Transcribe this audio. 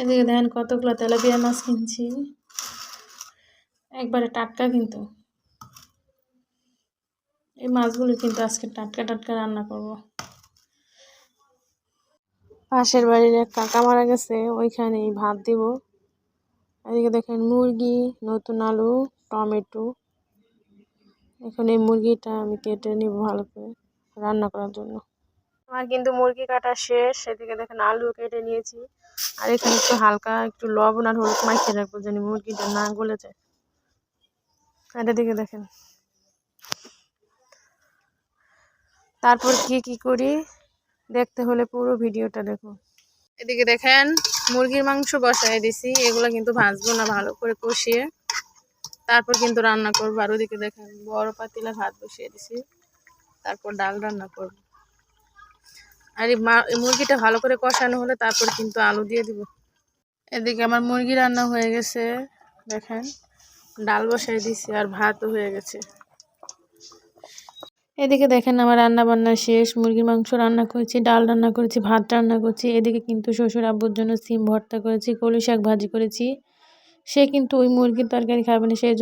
এদিকে দেখেন কতগুলো তেলাপিয়া মাছ কিনছি, একবারে টাটকা। কিন্তু এই মাছগুলো কিন্তু আজকে টাটকা টাটকা রান্না করব। পাশের বাড়ির এক কাকা মারা গেছে, ওইখানেই ভাত দিব। এদিকে দেখেন মুরগি, নতুন আলু, টমেটো। এখন এই মুরগিটা আমি কেটে নিব ভালো করে রান্না করার জন্য। আমার কিন্তু মুরগি কাটা শেষ। এদিকে দেখেন আলু কেটে নিয়েছি, আর এখানে একটু হালকা একটু লবণ আর হলুদ মাখিয়ে রাখবো যেন মুরগিটা না গলে যায়। আর এদিকে দেখেন তারপর কি করি দেখতে হলে পুরো ভিডিওটা দেখুন। এদিকে দেখেন মুরগির মাংস বসায় দিছি, এগুলো কিন্তু ভাজবো না, ভালো করে কষিয়ে তারপর কিন্তু রান্না করবো। আর ওদিকে দেখেন বড় পাতিলা ভাত বসিয়ে দিছি, তারপর ডাল রান্না করবো। আর এই মুরগিটা ভালো করে কষানো হলে তারপর কিন্তু আলু দিয়ে দিব। এদিকে আমার মুরগি রান্না হয়ে গেছে, দেখেন ডাল বসাই দিছি আর ভাতও হয়ে গেছে। এদিকে দেখেন আমার রান্না বান্না শেষ, মুরগির মাংস রান্না করেছি, ডাল রান্না করেছি, ভাত রান্না করছি। এদিকে কিন্তু শ্বশুর আব্বুর জন্য সিম ভর্তা করেছি, কলই শাক ভাজি করেছি। সে কিন্তু ওই মুরগির তরকারি খাবে না, সেই